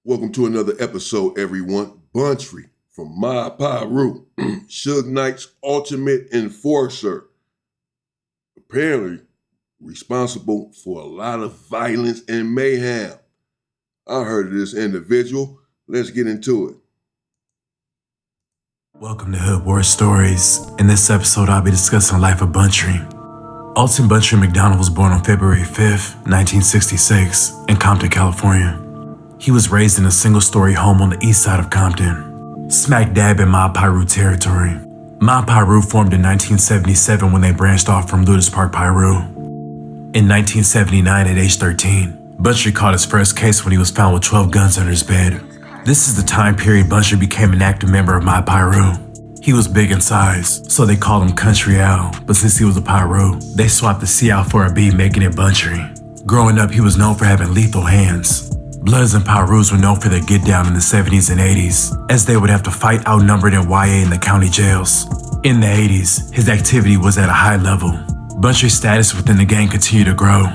Welcome to another episode, everyone. Bountry from my Piru, Suge Knight's ultimate enforcer. Apparently responsible for a lot of violence and mayhem. I heard of this individual. Let's get into it. Welcome to Hood War Stories. In this episode, I'll be discussing the life of Bountry. Alton Bountry McDonald was born on February 5th, 1966, in Compton, California. He was raised in a single-story home on the east side of Compton, smack dab in my Piru territory. My Piru formed in 1977 when they branched off from Ludus Park, Piru. In 1979, at age 13, Bountry caught his first case when he was found with 12 guns under his bed. This is the time period Bountry became an active member of my Piru. He was big in size, so they called him Country Al, but since he was a Piru, they swapped the C out for a B, making it Bountry. Growing up, he was known for having lethal hands. Bloods and Pirus were known for their get down in the 70s and 80s, as they would have to fight outnumbered in YA in the county jails. In the 80s, his activity was at a high level. Bountry's status within the gang continued to grow.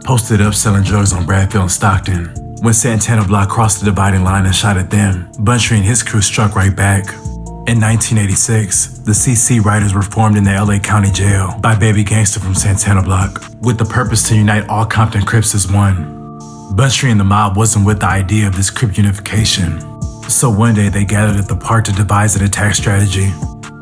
Posted up selling drugs on Bradfield and Stockton. When Santana Block crossed the dividing line and shot at them, Bountry and his crew struck right back. In 1986, the CC Riders were formed in the LA County Jail by Baby Gangster from Santana Block, with the purpose to unite all Compton Crips as one. Bountry and the mob wasn't with the idea of this Crip unification, so one day they gathered at the park to devise an attack strategy.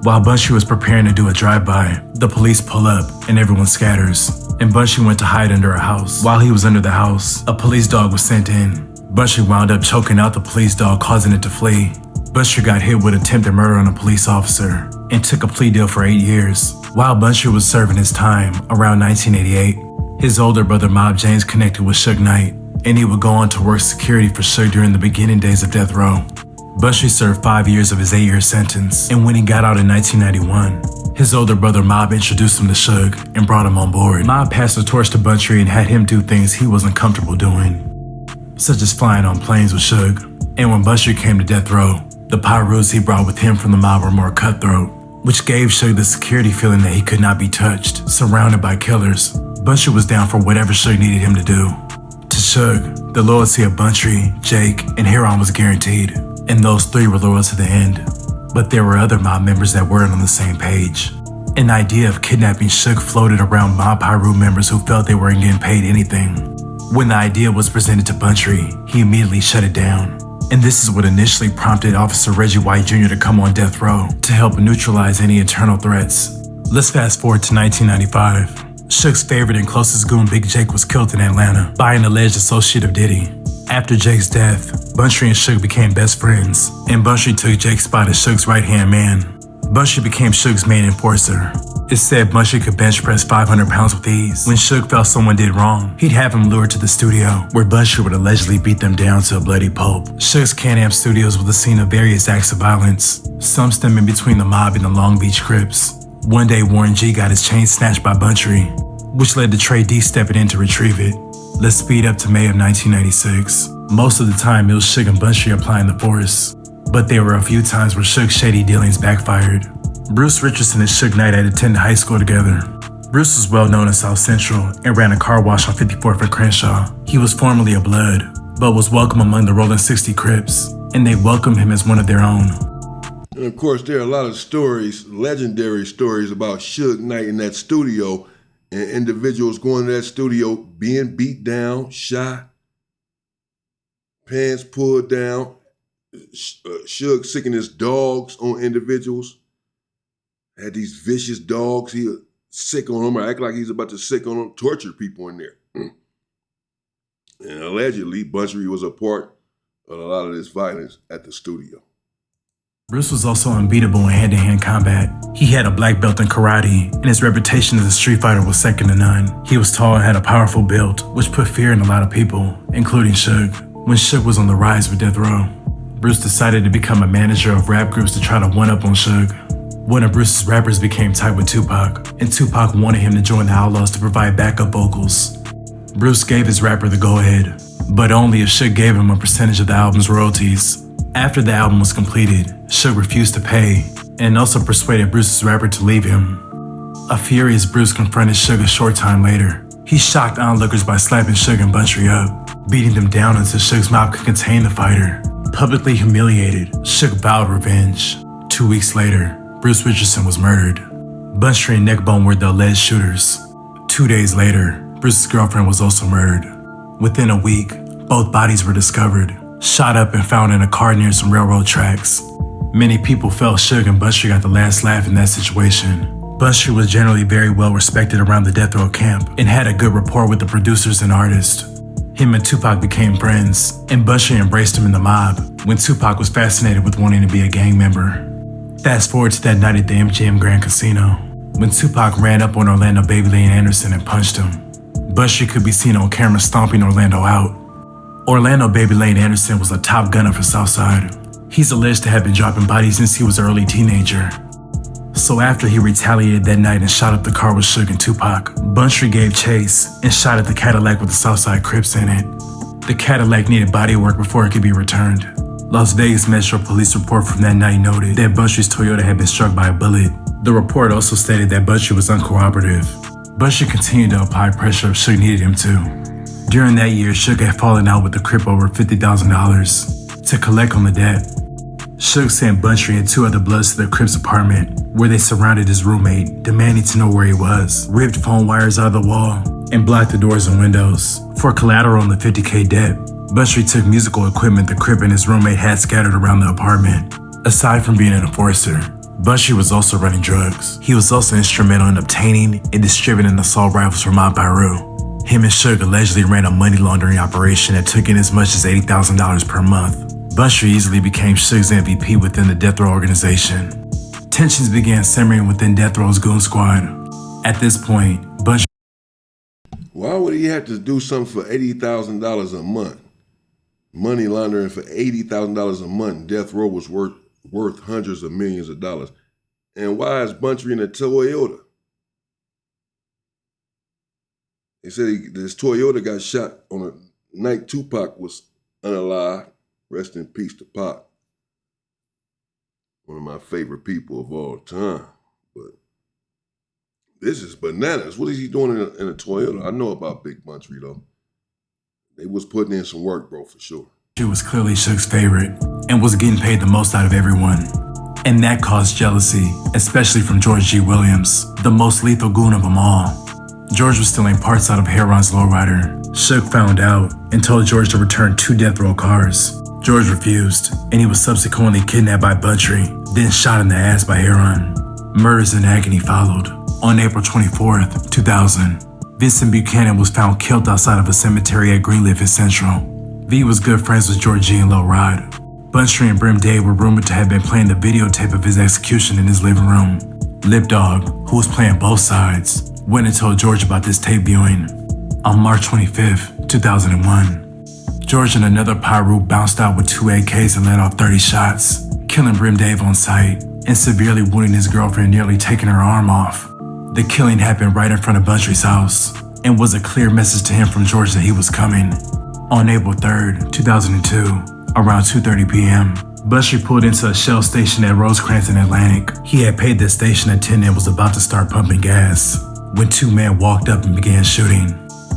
While Bountry was preparing to do a drive-by, the police pull up and everyone scatters, and Bountry went to hide under a house. While he was under the house, a police dog was sent in. Bountry wound up choking out the police dog, causing it to flee. Bountry got hit with attempted murder on a police officer and took a plea deal for 8 years. While Bountry was serving his time, around 1988, his older brother Mob James connected with Suge Knight, and he would go on to work security for Suge during the beginning days of Death Row. Bountry served 5 years of his 8-year sentence, and when he got out in 1991, his older brother Mob introduced him to Suge and brought him on board. Mob passed the torch to Bountry and had him do things he wasn't comfortable doing, such as flying on planes with Suge. And when Bountry came to Death Row, the Pirus he brought with him from the mob were more cutthroat, which gave Suge the security feeling that he could not be touched, surrounded by killers. Bountry was down for whatever Suge needed him to do. To Suge, the loyalty of Bountry, Jake, and Heron was guaranteed, and those three were loyal to the end. But there were other mob members that weren't on the same page. An idea of kidnapping Suge floated around mob Piru members who felt they weren't getting paid anything. When the idea was presented to Bountry, he immediately shut it down. And this is what initially prompted Officer Reggie White Jr. to come on Death Row to help neutralize any internal threats. Let's fast forward to 1995. Suge's favorite and closest goon Big Jake was killed in Atlanta by an alleged associate of Diddy. After Jake's death, Bountry and Suge became best friends, and Bountry took Jake's spot as Suge's right-hand man. Bountry became Suge's main enforcer. It's said Bountry could bench press 500 pounds with ease. When Suge felt someone did wrong, he'd have him lured to the studio, where Bountry would allegedly beat them down to a bloody pulp. Suge's Can-Am Studios was the scene of various acts of violence, some stemming between the mob and the Long Beach Crips. One day, Warren G got his chain snatched by Bountry, which led to Trey D stepping in to retrieve it. Let's speed up to May of 1996. Most of the time, it was Suge and Bountry applying the force, but there were a few times where Suge's shady dealings backfired. Bruce Richardson and Suge Knight had attended high school together. Bruce was well known in South Central and ran a car wash on 54th and Crenshaw. He was formerly a Blood, but was welcome among the Rolling 60 Crips, and they welcomed him as one of their own. And of course, there are a lot of stories, legendary stories about Suge Knight in that studio, and individuals going to that studio being beat down, shot, pants pulled down, Suge sicking his dogs on individuals. Had these vicious dogs, he was sick on them, or act like he's about to sick on them, torture people in there. And allegedly, Bountry was a part of a lot of this violence at the studio. Bruce was also unbeatable in hand-to-hand combat. He had a black belt in karate, and his reputation as a street fighter was second to none. He was tall and had a powerful build, which put fear in a lot of people, including Suge. When Suge was on the rise with Death Row, Bruce decided to become a manager of rap groups to try to one-up on Suge. One of Bruce's rappers became tight with Tupac, and Tupac wanted him to join the Outlaws to provide backup vocals. Bruce gave his rapper the go-ahead, but only if Suge gave him a percentage of the album's royalties. After the album was completed, Suge refused to pay, and also persuaded Bruce's rapper to leave him. A furious Bruce confronted Suge a short time later. He shocked onlookers by slapping Suge and Bountry up. beating them down until Suge's mob could contain the fighter. Publicly humiliated, Suge vowed revenge. 2 weeks later, Bruce Richardson was murdered. Bountry and Neckbone were the alleged shooters. 2 days later, Bruce's girlfriend was also murdered. Within a week, both bodies were discovered, shot up and found in a car near some railroad tracks. Many people felt Suge and Bountry got the last laugh in that situation. Bountry was generally very well respected around the death row camp and had a good rapport with the producers and artists. Him and Tupac became friends, and Bountry embraced him in the mob when Tupac was fascinated with wanting to be a gang member. Fast forward to that night at the MGM Grand Casino, when Tupac ran up on Orlando Baby Lane Anderson and punched him. Bountry could be seen on camera stomping Orlando out. Orlando Baby Lane Anderson was a top gunner for Southside. He's alleged to have been dropping bodies since he was an early teenager. So after he retaliated that night and shot up the car with Suge and Tupac, Bountry gave chase and shot at the Cadillac with the Southside Crips in it. The Cadillac needed bodywork before it could be returned. Las Vegas Metro Police report from that night noted that Bountry's Toyota had been struck by a bullet. The report also stated that Bountry was uncooperative. Bountry continued to apply pressure if Suge needed him to. During that year, Suge had fallen out with the Crip over $50,000 to collect on the debt. Suge sent Bountry and 2 other Bloods to the Crip's apartment, where they surrounded his roommate, demanding to know where he was, ripped phone wires out of the wall, and blocked the doors and windows. For collateral on the $50K debt, Bountry took musical equipment the Crip and his roommate had scattered around the apartment. Aside from being an enforcer, Bountry was also running drugs. He was also instrumental in obtaining and distributing assault rifles from Piru. Him and Suge allegedly ran a money laundering operation that took in as much as $80,000 per month. Bountry easily became Suge's MVP within the Death Row organization. Tensions began simmering within Death Row's goon squad. At this point, Bountry... Why would he have to do something for $80,000 a month? Money laundering for $80,000 a month. Death Row was worth hundreds of millions of dollars. And why is Bountry in a Toyota? They said this Toyota got shot on a night Tupac was unalive. Rest in peace to Pac. One of my favorite people of all time. But this is bananas. What is he doing in a Toyota? I know about Big Bountry, though. They was putting in some work, bro, for sure. She was clearly Suge's favorite and was getting paid the most out of everyone. And that caused jealousy, especially from George G. Williams, the most lethal goon of them all. George was stealing parts out of Heron's lowrider. Suge found out and told George to return 2 death row cars. George refused, and he was subsequently kidnapped by Bountry, then shot in the ass by Heron. Murders in agony followed. On April 24th, 2000, Vincent Buchanan was found killed outside of a cemetery at Greenleaf in Central. V was good friends with George G and Lil Rod. Bountry and Brim Dave were rumored to have been playing the videotape of his execution in his living room. Lip Dog, who was playing both sides, went and told George about this tape viewing. On March 25th, 2001, George and another Piru bounced out with 2 AKs and let off 30 shots, killing Brim Dave on sight and severely wounding his girlfriend, nearly taking her arm off. The killing happened right in front of Bountry's house and was a clear message to him from George that he was coming. On April 3rd, 2002, around 2:30 p.m., Bountry pulled into a Shell station at Rosecrans in Atlantic. He had paid the station attendant and was about to start pumping gas when 2 men walked up and began shooting.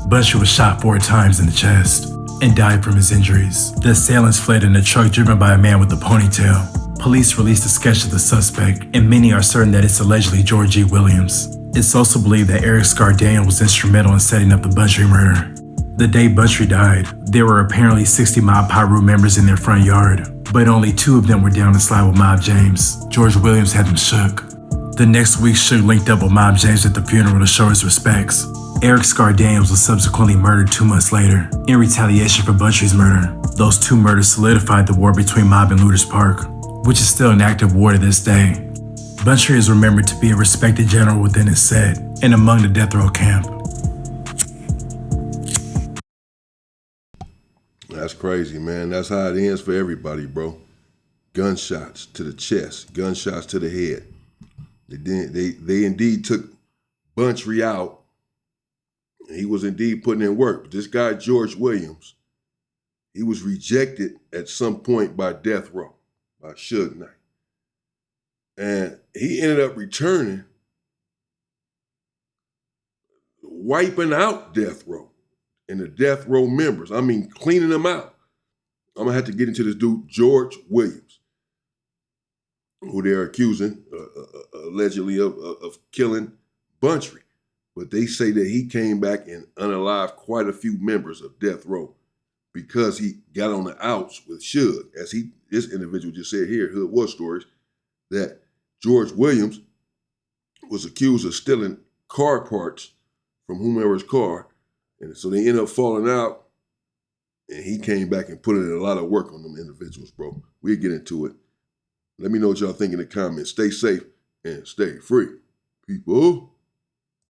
Bountry was shot 4 times in the chest and died from his injuries. The assailants fled in a truck driven by a man with a ponytail. Police released a sketch of the suspect, and many are certain that it's allegedly George G. Williams. It's also believed that Eric Scardaniel was instrumental in setting up the Bountry murder. The day Bountry died, there were apparently 60 Mob Piru members in their front yard, but only 2 of them were down to slide with Mob James. George Williams had them shook. The next week, Suge linked up with Mob James at the funeral to show his respects. Eric Scardaniels was subsequently murdered 2 months later, in retaliation for Bountry's murder. Those 2 murders solidified the war between Mob and Looters Park, which is still an active war to this day. Bountry is remembered to be a respected general within his set and among the death row camp. That's crazy, man. That's how it ends for everybody, bro. Gunshots to the chest, gunshots to the head. They indeed took Bountry out. He was indeed putting in work. But this guy, George Williams, he was rejected at some point by Death Row, by Suge Knight. And he ended up returning, wiping out Death Row, and the death row members. I mean, cleaning them out. I'm going to have to get into this dude, George Williams, who they're accusing allegedly of killing Bountry. But they say that he came back and unalived quite a few members of death row because he got on the outs with Suge. As this individual just said here, Hood War Stories, that George Williams was accused of stealing car parts from whomever's car. And so they ended up falling out, and he came back and put in a lot of work on them individuals, bro. We'll get into it. Let me know what y'all think in the comments. Stay safe and stay free, people.